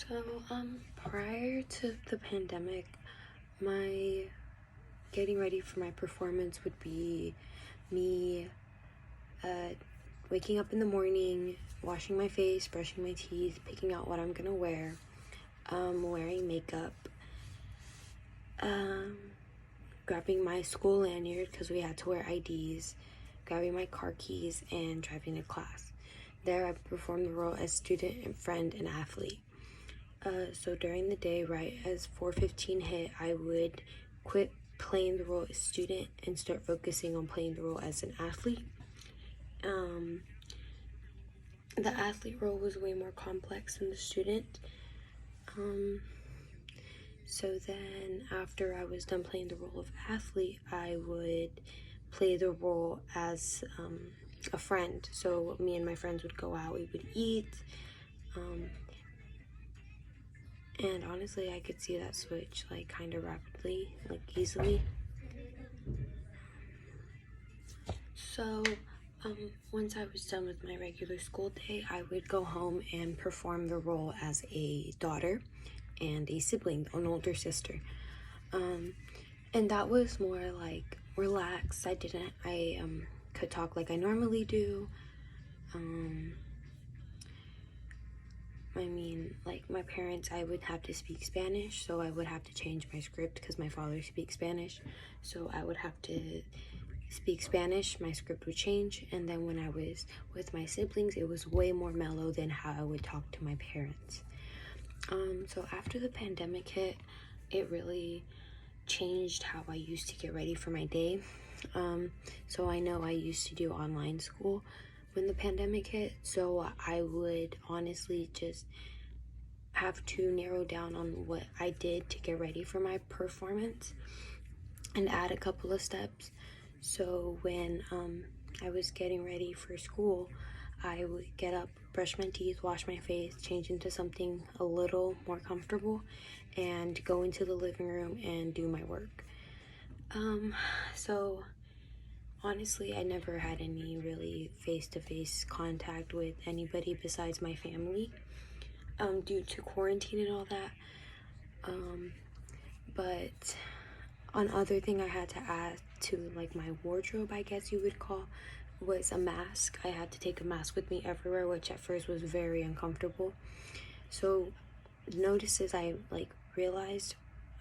So, prior to the pandemic, my getting ready for my performance would be me waking up in the morning, washing my face, brushing my teeth, picking out what I'm gonna wear, wearing makeup, grabbing my school lanyard because we had to wear IDs, grabbing my car keys, and driving to class. There, I performed the role as student and friend and athlete. So during the day, right as 4:15 hit, I would quit playing the role as student and start focusing on playing the role as an athlete. The athlete role was way more complex than the student. So then after I was done playing the role of athlete, I would play the role as a friend. So me and my friends would go out, we would eat, and honestly, I could see that switch like kind of rapidly, like easily. So once I was done with my regular school day, I would go home and perform the role as a daughter and a sibling, an older sister. And that was more like relaxed. I could talk like I normally do. I mean, like my parents, I would have to speak Spanish, so I would have to change my script because my father speaks Spanish. So I would have to speak Spanish, my script would change. And then when I was with my siblings, it was way more mellow than how I would talk to my parents. So after the pandemic hit, it really changed how I used to get ready for my day. So I know I used to do online school when the pandemic hit, so I would honestly just have to narrow down on what I did to get ready for my performance and add a couple of steps. So when I was getting ready for school, I would get up, brush my teeth, wash my face, change into something a little more comfortable, and go into the living room and do my work. So honestly, I never had any really face-to-face contact with anybody besides my family, due to quarantine and all that. But another thing I had to add to like my wardrobe, I guess you would call, was a mask. I had to take a mask with me everywhere, which at first was very uncomfortable. So notices I like realized,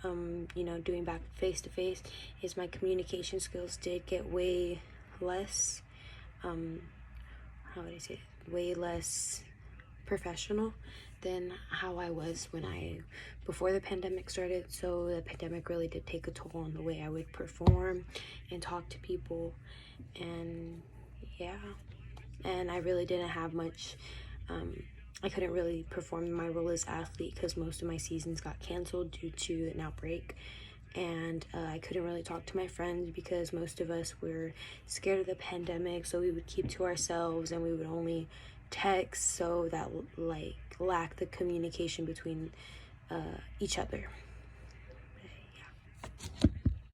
doing back face to face, is my communication skills did get way less, how would I say it? Way less professional than how I was before the pandemic started. So the pandemic really did take a toll on the way I would perform and talk to people, and yeah, and I really didn't have much. I couldn't really perform my role as athlete because most of my seasons got canceled due to an outbreak, and I couldn't really talk to my friends because most of us were scared of the pandemic, so we would keep to ourselves and we would only text, so that like lacked the communication between each other. Yeah.